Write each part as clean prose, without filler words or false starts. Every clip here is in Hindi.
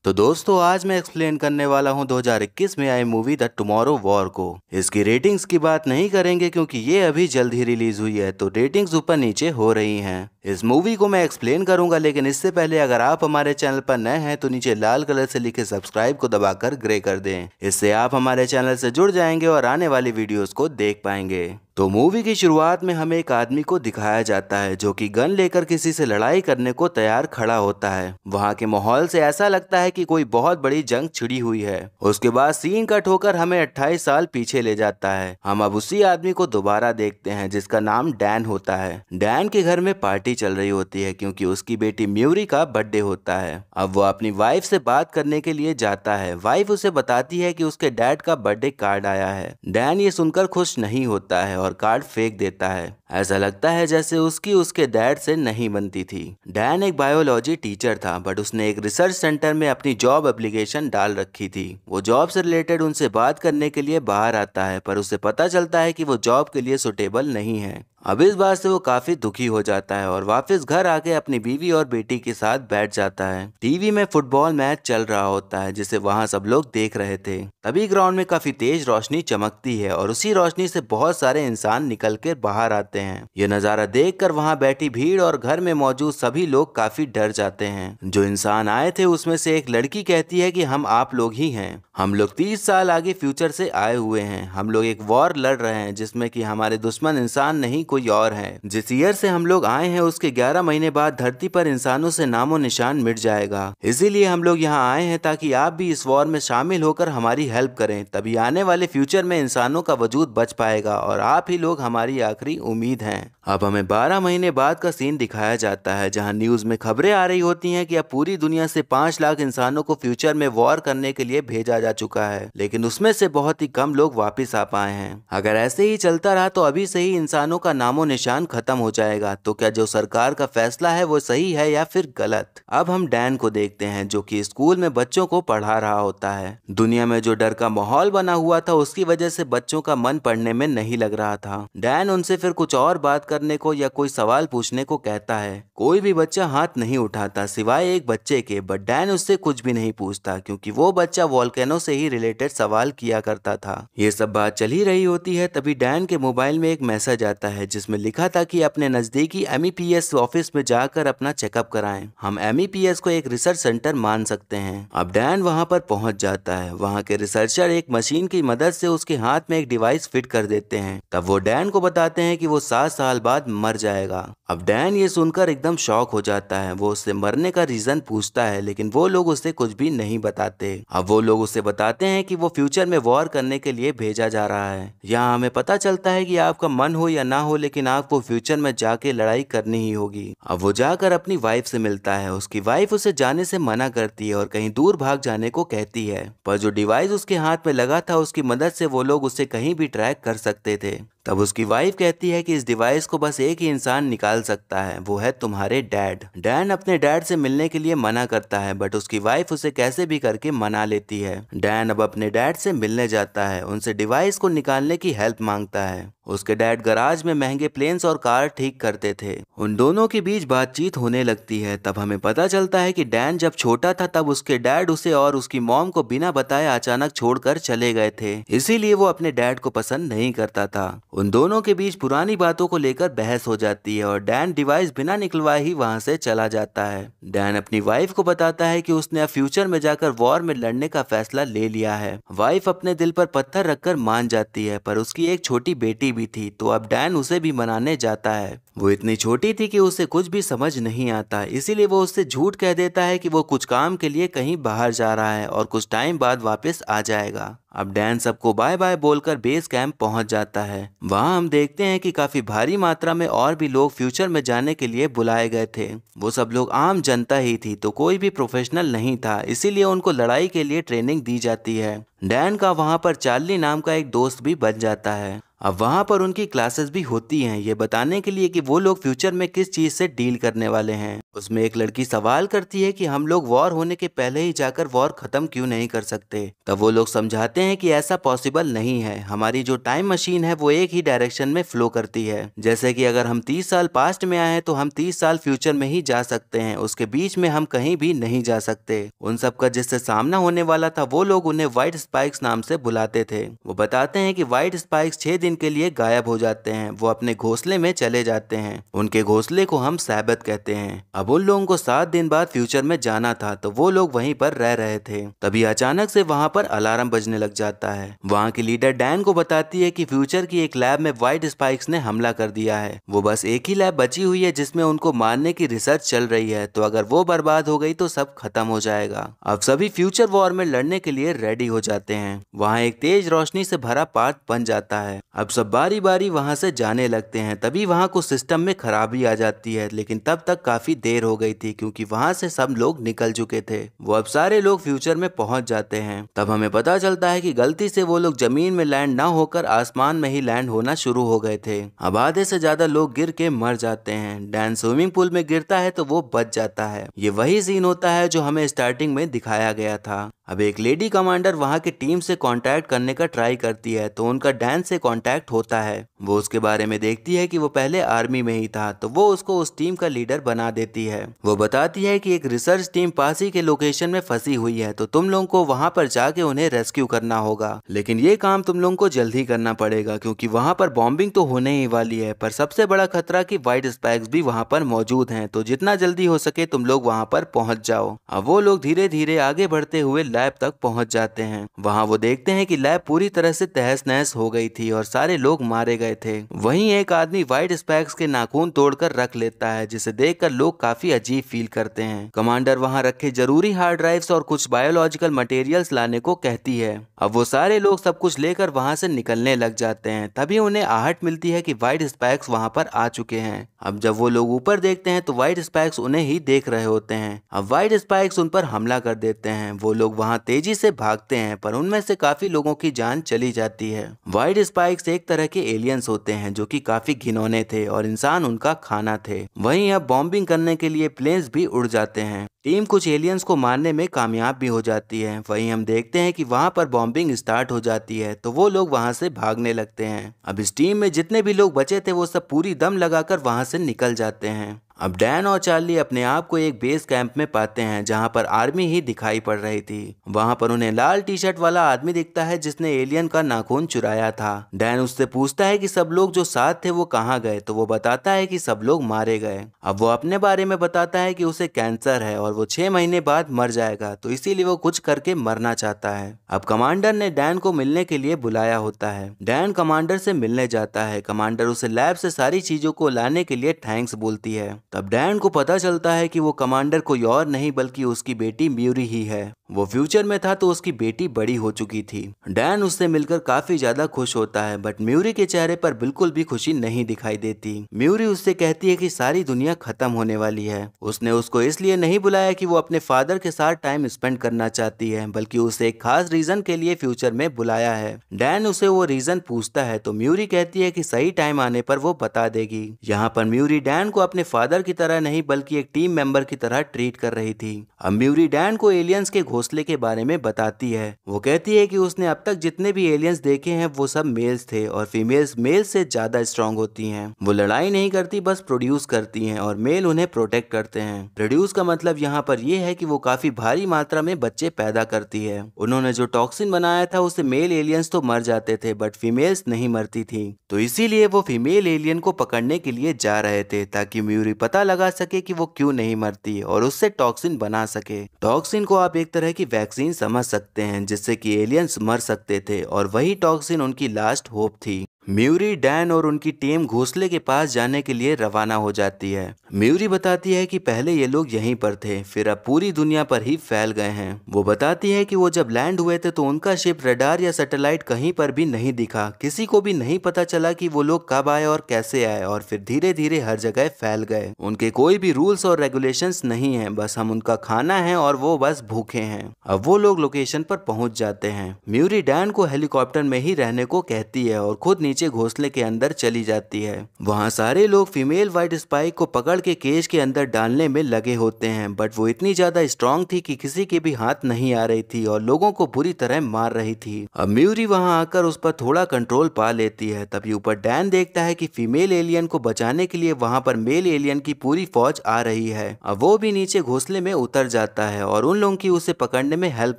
तो दोस्तों आज मैं एक्सप्लेन करने वाला हूं 2021 में आई मूवी द टुमारो वॉर को। इसकी रेटिंग्स की बात नहीं करेंगे क्योंकि ये अभी जल्द ही रिलीज हुई है, तो रेटिंग्स ऊपर नीचे हो रही हैं। इस मूवी को मैं एक्सप्लेन करूंगा, लेकिन इससे पहले अगर आप हमारे चैनल पर नए हैं तो नीचे लाल कलर से लिखे सब्सक्राइब को दबाकर ग्रे कर दें। इससे आप हमारे चैनल से जुड़ जाएंगे और आने वाली वीडियोस को देख पाएंगे। तो मूवी की शुरुआत में हमें एक आदमी को दिखाया जाता है जो कि गन लेकर किसी से लड़ाई करने को तैयार खड़ा होता है। वहाँ के माहौल से ऐसा लगता है कि कोई बहुत बड़ी जंग छिड़ी हुई है। उसके बाद सीन कट होकर हमें 28 साल पीछे ले जाता है। हम अब उसी आदमी को दोबारा देखते हैं जिसका नाम डैन होता है। डैन के घर में पार्टी चल रही होती है क्योंकि उसकी बेटी म्यूरी का बर्थडे होता है। अब वो अपनी वाइफ से बात करने के लिए जाता है। वाइफ उसे बताती है कि उसके डैड का बर्थडे कार्ड आया है। डैन ये सुनकर खुश नहीं होता है और कार्ड फेंक देता है। ऐसा लगता है जैसे उसकी उसके डैड से नहीं बनती थी। डैन एक बायोलॉजी टीचर था, बट उसने एक रिसर्च सेंटर में अपनी जॉब एप्लीकेशन डाल रखी थी। वो जॉब से रिलेटेड उनसे बात करने के लिए बाहर आता है, पर उसे पता चलता है कि वो जॉब के लिए सुटेबल नहीं है। अब इस बात से वो काफी दुखी हो जाता है और वापस घर आके अपनी बीवी और बेटी के साथ बैठ जाता है। टीवी में फुटबॉल मैच चल रहा होता है जिसे वहाँ सब लोग देख रहे थे। तभी ग्राउंड में काफी तेज रोशनी चमकती है और उसी रोशनी से बहुत सारे इंसान निकल कर बाहर आते हैं। ये नज़ारा देखकर वहाँ बैठी भीड़ और घर में मौजूद सभी लोग काफी डर जाते हैं। जो इंसान आए थे उसमें से एक लड़की कहती है कि हम आप लोग ही हैं। हम लोग 30 साल आगे फ्यूचर से आए हुए हैं। हम लोग एक वॉर लड़ रहे हैं जिसमें कि हमारे दुश्मन इंसान नहीं कोई और है। जिस ईयर से हम लोग आए हैं उसके 11 महीने बाद धरती पर इंसानों से नामो निशान मिट जाएगा। इसीलिए हम लोग यहाँ आए हैं ताकि आप भी इस वॉर में शामिल होकर हमारी हेल्प करें। तभी आने वाले फ्यूचर में इंसानों का वजूद बच पाएगा और आप ही लोग हमारी आखिरी उम्मीद हैं। अब हमें 12 महीने बाद का सीन दिखाया जाता है जहाँ न्यूज में खबरें आ रही होती हैं कि अब पूरी दुनिया से 5 लाख इंसानों को फ्यूचर में वॉर करने के लिए भेजा जा चुका है, लेकिन उसमें से बहुत ही कम लोग वापस आ पाए हैं। अगर ऐसे ही चलता रहा तो अभी से ही इंसानों का नामो निशान खत्म हो जाएगा। तो क्या जो सरकार का फैसला है वो सही है या फिर गलत? अब हम डैन को देखते हैं जो कि स्कूल में बच्चों को पढ़ा रहा होता है। दुनिया में जो डर का माहौल बना हुआ था उसकी वजह से बच्चों का मन पढ़ने में नहीं लग रहा था। डैन उनसे फिर कुछ और बात करने को या कोई सवाल पूछने को कहता है। कोई भी बच्चा हाथ नहीं उठाता सिवाय एक बच्चे के, बट डैन उससे कुछ भी नहीं पूछता क्योंकि वो बच्चा वोल्केनो से ही रिलेटेड सवाल किया करता था। ये सब बात चल ही रही होती है तभी डैन के मोबाइल में एक मैसेज आता है जिसमें लिखा था कि अपने नजदीकी MEPS ऑफिस में जाकर अपना चेकअप कराएं। हम MEPS को एक रिसर्च सेंटर मान सकते हैं। अब डैन वहां पर पहुंच जाता है। वहां के रिसर्चर एक मशीन की मदद से उसके हाथ में एक डिवाइस फिट कर देते हैं। तब वो डैन को बताते हैं कि वो 7 साल बाद मर जाएगा। अब डैन ये सुनकर एकदम शॉक हो जाता है। वो उससे मरने का रीजन पूछता है, लेकिन वो लोग उससे कुछ भी नहीं बताते। अब वो लोग उससे बताते हैं कि वो फ्यूचर में वॉर करने के लिए भेजा जा रहा है। यहाँ हमें पता चलता है कि आपका मन हो या ना हो, लेकिन आपको फ्यूचर में जाके लड़ाई करनी ही होगी। अब वो जाकर अपनी वाइफ से मिलता है। उसकी वाइफ उसे जाने से मना करती है और कहीं दूर भाग जाने को कहती है, पर जो डिवाइस उसके हाथ में लगा था उसकी मदद से वो लोग उसे कहीं भी ट्रैक कर सकते थे। तब उसकी वाइफ कहती है कि इस डिवाइस को बस एक ही इंसान निकाल सकता है, वो है तुम्हारे डैड। डैन अपने डैड से मिलने के लिए मना करता है, बट उसकी वाइफ उसे कैसे भी करके मना लेती है। डैन अब अपने डैड से मिलने जाता है, उनसे डिवाइस को निकालने की हेल्प मांगता है। उसके डैड गराज में महंगे प्लेन्स और कार ठीक करते थे। उन दोनों के बीच बातचीत होने लगती है। तब हमें पता चलता है कि डैन जब छोटा था तब उसके डैड उसे और उसकी मॉम को बिना बताए अचानक छोड़कर चले गए थे, इसीलिए वो अपने डैड को पसंद नहीं करता था। उन दोनों के बीच पुरानी बातों को लेकर बहस हो जाती है और डैन डिवाइस बिना निकलवाए ही वहां से चला जाता है। डैन अपनी वाइफ को बताता है कि उसने अब फ्यूचर में जाकर वॉर में लड़ने का फैसला ले लिया है। वाइफ अपने दिल पर पत्थर रखकर मान जाती है, पर उसकी एक छोटी बेटी भी थी, तो अब डैन उसे भी मनाने जाता है। वो इतनी छोटी थी कि उसे कुछ भी समझ नहीं आता, इसीलिए वो उससे झूठ कह देता है कि वो कुछ काम के लिए कहीं बाहर जा रहा है और कुछ टाइम बाद वापस आ जाएगा। अब डैन सबको बाय बाय बोलकर बेस कैंप पहुंच जाता है। वहां हम देखते हैं कि काफी भारी मात्रा में और भी लोग फ्यूचर में जाने के लिए बुलाए गए थे। वो सब लोग आम जनता ही थी, तो कोई भी प्रोफेशनल नहीं था, इसीलिए उनको लड़ाई के लिए ट्रेनिंग दी जाती है। डैन का वहां पर चार्ली नाम का एक दोस्त भी बन जाता है। अब वहाँ पर उनकी क्लासेस भी होती हैं ये बताने के लिए कि वो लोग फ्यूचर में किस चीज़ से डील करने वाले हैं। उसमें एक लड़की सवाल करती है कि हम लोग वॉर होने के पहले ही जाकर वॉर खत्म क्यों नहीं कर सकते। तब वो लोग समझाते हैं कि ऐसा पॉसिबल नहीं है, हमारी जो टाइम मशीन है वो एक ही डायरेक्शन में फ्लो करती है। जैसे कि अगर हम 30 साल पास्ट में आए हैं तो हम 30 साल फ्यूचर में ही जा सकते हैं, उसके बीच में हम कहीं भी नहीं जा सकते। उन सब का जिससे सामना होने वाला था वो लोग उन्हें व्हाइट स्पाइक्स नाम से बुलाते थे। वो बताते हैं कि व्हाइट स्पाइक्स 6 दिन के लिए गायब हो जाते हैं, वो अपने घोंसले में चले जाते हैं। उनके घोंसले को हम सैबत कहते हैं। अब उन लोगों को 7 दिन बाद फ्यूचर में जाना था तो वो लोग वहीं पर रह रहे थे। तभी अचानक से वहाँ पर अलार्म बजने लग जाता है। वहाँ की लीडर डैन को बताती है कि फ्यूचर की एक लैब में व्हाइट स्पाइक्स ने हमला कर दिया है। वो बस एक ही लैब बची हुई है जिसमें उनको मारने की रिसर्च चल रही है, तो अगर वो बर्बाद हो गई तो सब खत्म हो जाएगा। अब सभी फ्यूचर वॉर में लड़ने के लिए रेडी हो जाते हैं। वहाँ एक तेज रोशनी से भरा पार्क बन जाता है। अब सब बारी बारी वहाँ से जाने लगते हैं। तभी वहाँ कुछ सिस्टम में खराबी आ जाती है, लेकिन तब तक काफी देर हो गई थी क्योंकि वहाँ से सब लोग निकल चुके थे। वो अब सारे लोग फ्यूचर में पहुंच जाते हैं। तब हमें पता चलता है कि गलती से वो लोग जमीन में लैंड ना होकर आसमान में ही लैंड होना शुरू हो गए थे। अब आधे से ज्यादा लोग गिर के मर जाते हैं। डैन स्विमिंग पूल में गिरता है तो वो बच जाता है। ये वही सीन होता है जो हमें स्टार्टिंग में दिखाया गया था। अब एक लेडी कमांडर वहाँ की टीम से कांटेक्ट करने का ट्राई करती है तो उनका डैन से कांटेक्ट होता है। वो उसके बारे में देखती है कि वो पहले आर्मी में ही था, तो वो उसको उस टीम का लीडर बना देती है। वो बताती है कि एक रिसर्च टीम पास ही के लोकेशन में फंसी हुई है, तो तुम लोगों को वहाँ पर जाके उन्हें रेस्क्यू करना होगा। लेकिन ये काम तुम लोगों को जल्दी करना पड़ेगा क्योंकि वहाँ पर बॉम्बिंग तो होने ही वाली है, पर सबसे बड़ा खतरा कि व्हाइट स्पाइक्स भी वहाँ पर मौजूद हैं, तो जितना जल्दी हो सके तुम लोग वहाँ पर पहुँच जाओ। अब वो लोग धीरे धीरे आगे बढ़ते हुए लैब तक पहुंच जाते हैं। वहां वो देखते हैं कि लैब पूरी तरह से तहस नहस हो गई थी और सारे लोग मारे गए थे। वहीं एक आदमी व्हाइट स्पाइक्स के नाखून तोड़कर रख लेता है, जिसे देखकर लोग काफी अजीब फील करते हैं। कमांडर वहां रखे जरूरी हार्ड ड्राइव्स और कुछ बायोलॉजिकल मटेरियल्स लाने को कहती है। अब वो सारे लोग सब कुछ लेकर वहां से निकलने लग जाते हैं। तभी उन्हें आहट मिलती है कि व्हाइट स्पाइक्स वहां पर आ चुके हैं। अब जब वो लोग ऊपर देखते हैं तो व्हाइट स्पाइक्स उन्हें ही देख रहे होते हैं। अब व्हाइट स्पाइक्स उन पर हमला कर देते हैं। वो लोग वहां तेजी से भागते हैं, पर उनमें से काफी लोगों की जान चली जाती है। व्हाइट स्पाइक्स एक तरह के एलियंस होते हैं जो कि काफी घिनौने थे और इंसान उनका खाना थे। वहीं अब बॉम्बिंग करने के लिए प्लेन्स भी उड़ जाते हैं। टीम कुछ एलियंस को मारने में कामयाब भी हो जाती है। वहीं हम देखते हैं कि वहां पर बॉम्बिंग स्टार्ट हो जाती है, तो वो लोग वहां से भागने लगते हैं। अब इस टीम में जितने भी लोग बचे थे वो सब पूरी दम लगाकर वहां से निकल जाते हैं। अब डैन और चार्ली अपने आप को एक बेस कैंप में पाते हैं जहां पर आर्मी ही दिखाई पड़ रही थी। वहां पर उन्हें लाल टी शर्ट वाला आदमी दिखता है जिसने एलियन का नाखून चुराया था। डैन उससे पूछता है कि सब लोग जो साथ थे वो कहाँ गए, तो वो बताता है कि सब लोग मारे गए। अब वो अपने बारे में बताता है कि उसे कैंसर है और वो 6 महीने बाद मर जाएगा, तो इसीलिए वो कुछ करके मरना चाहता है। अब कमांडर ने डैन को मिलने के लिए बुलाया होता है। डैन कमांडर से मिलने जाता है। कमांडर उसे लैब से सारी चीजों को लाने के लिए थैंक्स बोलती है। तब डैन को पता चलता है कि वो कमांडर कोई और नहीं बल्कि उसकी बेटी म्यूरी ही है। वो फ्यूचर में था तो उसकी बेटी बड़ी हो चुकी थी। डैन उससे मिलकर काफी ज्यादा खुश होता है, बट म्यूरी के चेहरे पर बिल्कुल भी खुशी नहीं दिखाई देती। म्यूरी उससे कहती है कि सारी दुनिया खत्म होने वाली है। उसने उसको इसलिए नहीं बुलाया कि वो अपने फादर के साथ टाइम स्पेंड करना चाहती है, बल्कि उसे एक खास रीजन के लिए फ्यूचर में बुलाया है। डैन उसे वो रीजन पूछता है तो म्यूरी कहती है कि सही टाइम आने पर वो बता देगी। यहाँ पर म्यूरी डैन को अपने फादर की तरह नहीं बल्कि एक टीम मेंबर की तरह ट्रीट कर रही थी। अब म्यूरी डैन को एलियंस के घोंसले के बारे में बताती है। वो कहती है कि उसने अब तक जितने भी एलियंस देखे हैं वो सब मेल्स थे और फीमेल्स मेल से ज्यादा स्ट्रांग होती हैं। वो लड़ाई नहीं करती, बस प्रोड्यूस करती हैं और मेल उन्हें प्रोटेक्ट करते हैं। प्रोड्यूस का मतलब यहाँ पर यह है कि वो काफी भारी मात्रा में बच्चे पैदा करती है। उन्होंने जो टॉक्सिन बनाया था उससे मेल एलियंस तो मर जाते थे बट फीमेल्स नहीं मरती थी, तो इसीलिए वो फीमेल एलियन को पकड़ने के लिए जा रहे थे ताकि म्यूरी पता लगा सके कि वो क्यों नहीं मरती और उससे टॉक्सिन बना सके। टॉक्सिन को आप एक तरह की वैक्सीन समझ सकते हैं जिससे कि एलियंस मर सकते थे और वही टॉक्सिन उनकी लास्ट होप थी। म्यूरी, डैन और उनकी टीम घोंसले के पास जाने के लिए रवाना हो जाती है। म्यूरी बताती है कि पहले ये लोग यहीं पर थे, फिर अब पूरी दुनिया पर ही फैल गए हैं। वो बताती है कि वो जब लैंड हुए थे तो उनका शिप, रडार या सैटेलाइट कहीं पर भी नहीं दिखा। किसी को भी नहीं पता चला कि वो लोग कब आए और कैसे आए और फिर धीरे धीरे हर जगह फैल गए। उनके कोई भी रूल्स और रेगुलेशंस नहीं है, बस हम उनका खाना है और वो बस भूखे हैं। अब वो लोग लोकेशन पर पहुंच जाते हैं। म्यूरी डैन को हेलीकॉप्टर में ही रहने को कहती है और खुद नीचे नीचे घोंसले के अंदर चली जाती है। वहाँ सारे लोग फीमेल व्हाइट स्पाइक को पकड़ के केज के अंदर डालने में लगे होते हैं, बट वो इतनी ज्यादा स्ट्रांग थी कि किसी के भी हाथ नहीं आ रही थी और लोगों को बुरी तरह मार रही थी। अब म्यूरी वहाँ आकर उस पर थोड़ा कंट्रोल पा लेती है। तभी ऊपर डैन देखता है कि फीमेल एलियन को बचाने के लिए वहाँ पर मेल एलियन की पूरी फौज आ रही है। अब वो भी नीचे घोंसले में उतर जाता है और उन लोगों की उसे पकड़ने में हेल्प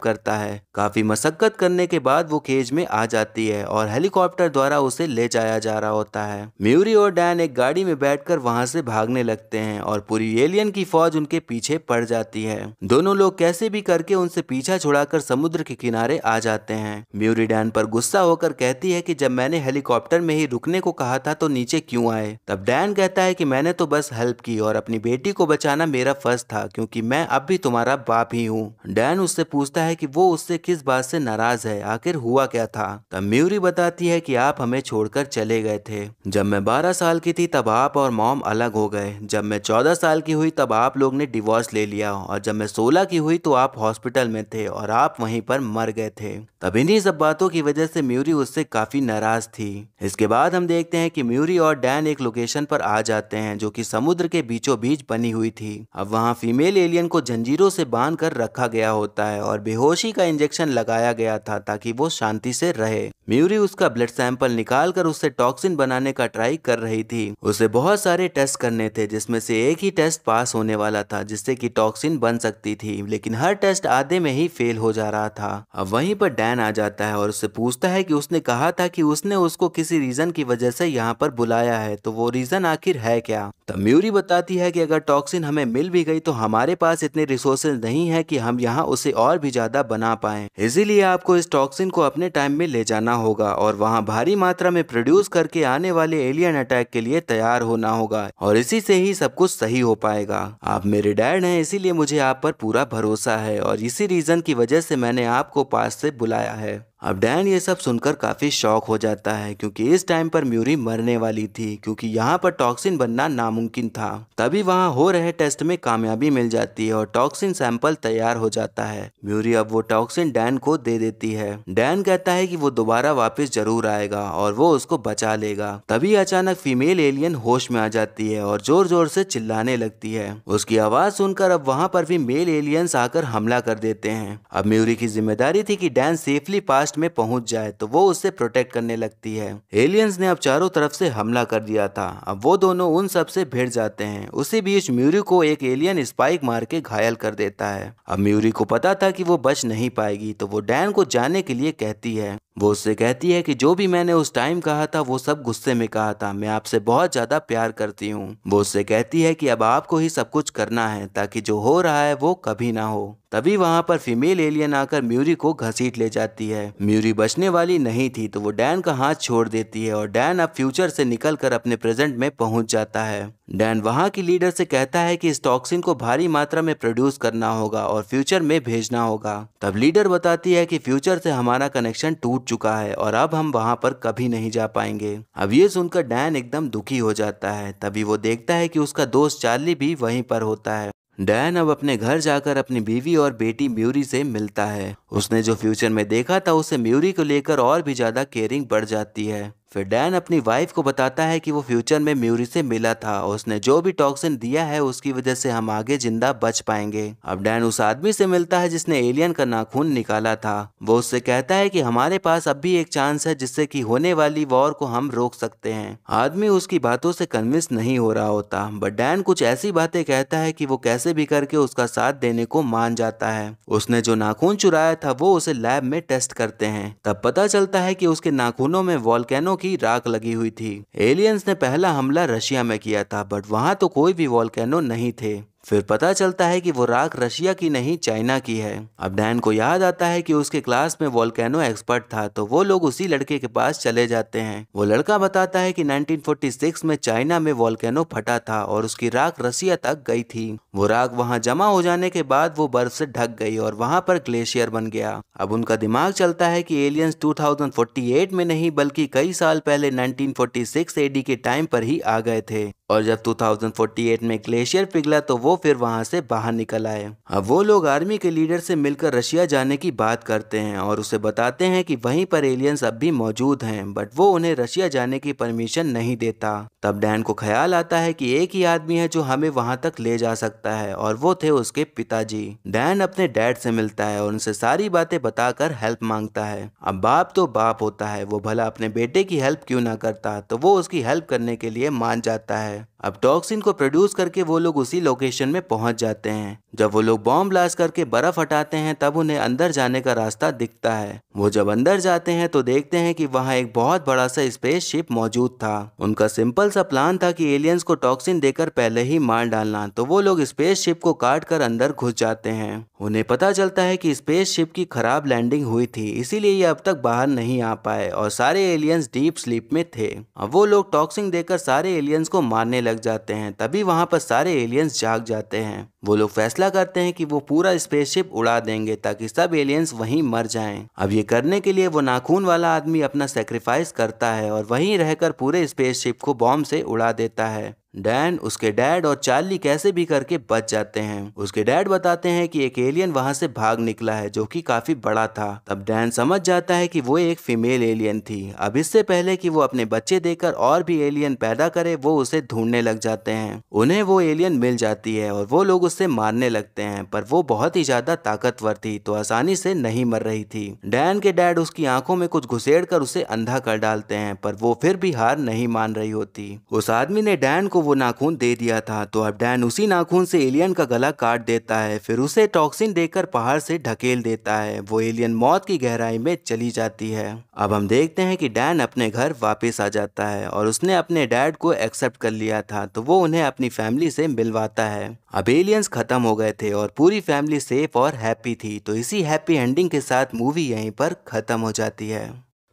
करता है। काफी मशक्कत करने के बाद वो केज में आ जाती है और हेलीकॉप्टर द्वारा उसे ले जाया जा रहा होता है। म्यूरी और डैन एक गाड़ी में बैठकर वहां से भागने लगते हैं और पूरी एलियन की फौज उनके पीछे पड़ जाती है। दोनों लोग कैसे भी करके उनसे पीछा छुड़ाकर समुद्र के किनारे आ जाते हैं। म्यूरी डैन पर गुस्सा होकर कहती है कि जब मैंने हेलीकॉप्टर में ही रुकने को कहा था तो नीचे क्यों आए। तब डैन कहता है कि मैंने तो बस हेल्प की और अपनी बेटी को बचाना मेरा फर्ज था, क्योंकि मैं अब भी तुम्हारा बाप ही हूँ। डैन उससे पूछता है कि वो उससे किस बात से नाराज है, आखिर हुआ क्या था। तब म्यूरी बताती है कि आप हमें छोड़कर चले गए थे। जब मैं 12 साल की थी तब आप और मॉम अलग हो गए। जब मैं 14 साल की हुई तब आप लोग ने डिवोर्स ले लिया और जब मैं 16 की हुई तो आप हॉस्पिटल में थे और आप वहीं पर मर गए थे। तब इन्हीं सब बातों की वजह से म्यूरी उससे काफी नाराज थी। इसके बाद हम देखते हैं कि म्यूरी और डैन एक लोकेशन पर आ जाते हैं जो कि समुद्र के बीचों बीच बनी हुई थी। अब वहाँ फीमेल एलियन को जंजीरों से बांध कर रखा गया होता है और बेहोशी का इंजेक्शन लगाया गया था ताकि वो शांति से रहे। म्यूरी उसका ब्लड सैंपल निकाल कर उससे टॉक्सिन बनाने का ट्राई कर रही थी। उसे बहुत सारे टेस्ट करने थे जिसमें से एक ही टेस्ट पास होने वाला था जिससे कि टॉक्सिन बन सकती थी, लेकिन हर टेस्ट आधे में ही फेल हो जा रहा था। अब वहीं पर डैन आ जाता है और उससे पूछता है कि उसने कहा था कि उसने उसको किसी रीजन की वजह से यहाँ पर बुलाया है, तो वो रीजन आखिर है क्या। तब म्यूरी बताती है कि अगर टॉक्सिन हमें मिल भी गई तो हमारे पास इतने रिसोर्सेज नहीं है कि हम यहाँ उसे और भी ज्यादा बना पाए, इसीलिए आपको इस टॉक्सिन को अपने टाइम में ले जाना होगा और वहाँ भारी मात्रा में प्रोड्यूस करके आने वाले एलियन अटैक के लिए तैयार होना होगा और इसी से ही सब कुछ सही हो पाएगा। आप मेरे डैड हैं, इसीलिए मुझे आप पर पूरा भरोसा है और इसी रीजन की वजह से मैंने आपको पास से बुलाया है। अब डैन ये सब सुनकर काफी शॉक हो जाता है क्योंकि इस टाइम पर म्यूरी मरने वाली थी, क्योंकि यहाँ पर टॉक्सिन बनना नामुमकिन था। तभी वहाँ हो रहे टेस्ट में कामयाबी मिल जाती है और टॉक्सिन सैंपल तैयार हो जाता है। म्यूरी अब वो टॉक्सिन डैन को दे देती है। डैन कहता है कि वो दोबारा वापस जरूर आएगा और वो उसको बचा लेगा। तभी अचानक फीमेल एलियन होश में आ जाती है और जोर जोर से चिल्लाने लगती है। उसकी आवाज सुनकर अब वहाँ पर भी मेल एलियंस आकर हमला कर देते हैं। अब म्यूरी की जिम्मेदारी थी कि डैन सेफली पास में पहुंच जाए, तो वो उससे प्रोटेक्ट करने लगती है। एलियंस ने अब चारों तरफ से हमला कर दिया था। अब वो दोनों उन सब से भिड़ जाते हैं। उसी बीच म्यूरी को एक एलियन स्पाइक मार के घायल कर देता है। अब म्यूरी को पता था कि वो बच नहीं पाएगी, तो वो डैन को जाने के लिए कहती है। वो उससे कहती है कि जो भी मैंने उस टाइम कहा था वो सब गुस्से में कहा था, मैं आपसे बहुत ज्यादा प्यार करती हूँ। वो उससे कहती है कि अब आपको ही सब कुछ करना है ताकि जो हो रहा है वो कभी ना हो। तभी वहाँ पर फीमेल एलियन आकर म्यूरी को घसीट ले जाती है। म्यूरी बचने वाली नहीं थी, तो वो डैन का हाथ छोड़ देती है और डैन अब फ्यूचर से निकलकर अपने प्रेजेंट में पहुंच जाता है। डैन वहाँ की लीडर से कहता है कि इस टॉक्सिन को भारी मात्रा में प्रोड्यूस करना होगा और फ्यूचर में भेजना होगा। तब लीडर बताती है कि फ्यूचर से हमारा कनेक्शन टूट चुका है और अब हम वहाँ पर कभी नहीं जा पाएंगे। अब ये सुनकर डैन एकदम दुखी हो जाता है। तभी वो देखता है कि उसका दोस्त चार्ली भी वहीं पर होता है। डैन अब अपने घर जाकर अपनी बीवी और बेटी म्यूरी से मिलता है। उसने जो फ्यूचर में देखा था उसे म्यूरी को लेकर और भी ज्यादा केयरिंग बढ़ जाती है। फिर डैन अपनी वाइफ को बताता है कि वो फ्यूचर में म्यूरी से मिला था और उसने जो भी टॉक्सिन दिया है उसकी वजह से हम आगे जिंदा बच पाएंगे। अब डैन उस आदमी से मिलता है जिसने एलियन का नाखून निकाला था। वो उससे कहता है कि हमारे पास अब भी एक चांस है जिससे कि होने वाली वॉर को हम रोक सकते हैं। आदमी उसकी बातों से कन्विंस नहीं हो रहा होता, बट डैन कुछ ऐसी बातें कहता है कि वो कैसे भी करके उसका साथ देने को मान जाता है। उसने जो नाखून चुराया था वो उसे लैब में टेस्ट करते हैं। तब पता चलता है कि उसके नाखूनों में वॉल्केनो की राख लगी हुई थी। एलियंस ने पहला हमला रशिया में किया था, बट वहां तो कोई भी वॉल्केनो नहीं थे। फिर पता चलता है कि वो राख रशिया की नहीं चाइना की है। अब डैन को याद आता है कि उसके क्लास में वॉल्केनो एक्सपर्ट था, तो वो लोग उसी लड़के के पास चले जाते हैं। वो लड़का बताता है कि 1946 में चाइना में वॉल्केनो फटा था और उसकी राख रशिया तक गई थी। वो राख वहाँ जमा हो जाने के बाद वो बर्फ से ढक गई और वहाँ पर ग्लेशियर बन गया। अब उनका दिमाग चलता है कि एलियंस 2048 में नहीं बल्कि कई साल पहले 1946 एडी के टाइम पर ही आ गए थे और जब 2048 में ग्लेशियर पिघला तो वो फिर वहाँ से बाहर निकल आए। अब वो लोग आर्मी के लीडर से मिलकर रशिया जाने की बात करते हैं और उसे बताते हैं कि वहीं पर एलियंस अब भी मौजूद हैं, बट वो उन्हें रशिया जाने की परमिशन नहीं देता। तब डैन को ख्याल आता है कि एक ही आदमी है जो हमें वहां तक ले जा सकता है और वो थे उसके पिताजी। डैन अपने डैड से मिलता है और उनसे सारी बातें बताकर हेल्प मांगता है। अब बाप तो बाप होता है, वो भला अपने बेटे की हेल्प क्यों ना करता, तो वो उसकी हेल्प करने के लिए मान जाता है। अब टॉक्सिन को प्रोड्यूस करके वो लोग उसी लोकेशन में पहुंच जाते हैं। जब वो लोग बॉम्ब ब्लास्ट करके बर्फ हटाते हैं तब उन्हें अंदर जाने का रास्ता दिखता है। वो जब अंदर जाते हैं तो देखते हैं कि वहाँ एक बहुत बड़ा सा स्पेस शिप मौजूद था। उनका सिंपल सा प्लान था कि एलियंस को टॉक्सिन देकर पहले ही मार डालना, तो वो लोग स्पेस शिप को काट कर अंदर घुस जाते हैं। उन्हें पता चलता है कि स्पेस शिप की खराब लैंडिंग हुई थी, इसीलिए ये अब तक बाहर नहीं आ पाए और सारे एलियंस डीप स्लीप में थे। अब वो लोग टॉक्सिन देकर सारे एलियंस को मारने लग जाते हैं। तभी वहां पर सारे एलियंस जाग जाते हैं। वो लोग फैसला करते हैं कि वो पूरा स्पेसशिप उड़ा देंगे ताकि सब एलियंस वहीं मर जाएं। अब ये करने के लिए वो नाखून वाला आदमी अपना सेक्रीफाइस करता है और वहीं रहकर पूरे स्पेसशिप को बॉम्ब से उड़ा देता है। डैन, उसके डैड और चार्ली कैसे भी करके बच जाते हैं। उसके डैड बताते हैं कि एक एलियन वहां से भाग निकला है जो कि काफी बड़ा था। तब डैन समझ जाता है कि वो एक फीमेल एलियन थी। अब इससे पहले कि वो अपने बच्चे देकर और भी एलियन पैदा करे, वो उसे ढूंढने लग जाते हैं। उन्हें वो एलियन मिल जाती है और वो लोग उससे मारने लगते हैं, पर वो बहुत ही ज्यादा ताकतवर थी तो आसानी से नहीं मर रही थी। डैन के डैड उसकी आंखों में कुछ घुसेड़ कर उसे अंधा कर डालते हैं, पर वो फिर भी हार नहीं मान रही होती। उस आदमी ने डैन को वो नाखून दे दिया था, तो अब डैन उसी नाखून से एलियन का गला काट देता है, फिर उसे टॉक्सिन देकर पहाड़ से ढकेल देता है। वो एलियन मौत की गहराई में चली जाती है। अब हम देखते हैं कि डैन अपने घर वापस आ जाता है और उसने अपने डैड को एक्सेप्ट कर लिया था, तो वो उन्हें अपनी फैमिली से मिलवाता है। अब एलियंस खत्म हो गए थे और पूरी फैमिली सेफ और हैप्पी थी, तो इसी हैप्पी एंडिंग के साथ मूवी यहीं पर खत्म हो जाती है।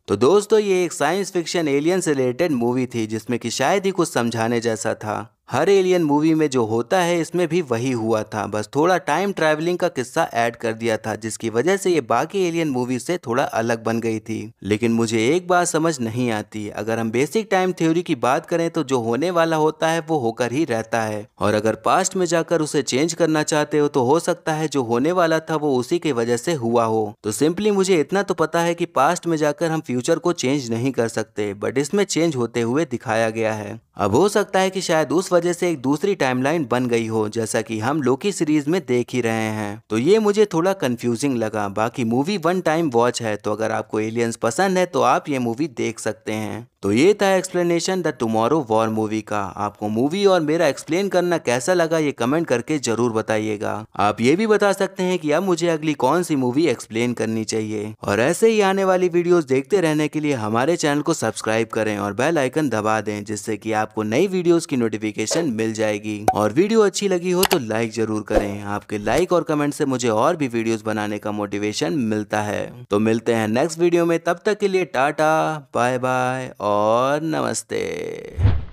तो दोस्तों, ये एक साइंस फिक्शन एलियन से रिलेटेड मूवी थी जिसमें कि शायद ही कुछ समझाने जैसा था। हर एलियन मूवी में जो होता है इसमें भी वही हुआ था, बस थोड़ा टाइम ट्रैवलिंग का किस्सा ऐड कर दिया था जिसकी वजह से ये बाकी एलियन मूवी से थोड़ा अलग बन गई थी। लेकिन मुझे एक बात समझ नहीं आती, अगर हम बेसिक टाइम थ्योरी की बात करें तो जो होने वाला होता है वो होकर ही रहता है, और अगर पास्ट में जाकर उसे चेंज करना चाहते हो तो हो सकता है जो होने वाला था वो उसी की वजह से हुआ हो। तो सिंपली मुझे इतना तो पता है कि पास्ट में जाकर हम फ्यूचर को चेंज नहीं कर सकते, बट इसमें चेंज होते हुए दिखाया गया है। अब हो सकता है कि शायद उस वजह से एक दूसरी टाइमलाइन बन गई हो, जैसा कि हम लोकी सीरीज में देख ही रहे हैं। तो ये मुझे थोड़ा कंफ्यूजिंग लगा। बाकी मूवी वन टाइम वॉच है, तो अगर आपको एलियंस पसंद है तो आप ये मूवी देख सकते हैं। तो ये था explanation the tomorrow war movie का। आपको मूवी और मेरा एक्सप्लेन करना कैसा लगा ये कमेंट करके जरूर बताइएगा। आप ये भी बता सकते हैं कि अब मुझे अगली कौन सी मूवी एक्सप्लेन करनी चाहिए। और ऐसे ही आने वाली वीडियोस देखते रहने के लिए हमारे चैनल को सब्सक्राइब करें और बेल आइकन दबा दें, जिससे कि आपको नई वीडियोस की नोटिफिकेशन मिल जाएगी। और वीडियो अच्छी लगी हो तो लाइक जरूर करें। आपके लाइक और कमेंट से मुझे और भी वीडियोस बनाने का मोटिवेशन मिलता है। तो मिलते हैं नेक्स्ट वीडियो में, तब तक के लिए टाटा, बाय बाय और नमस्ते।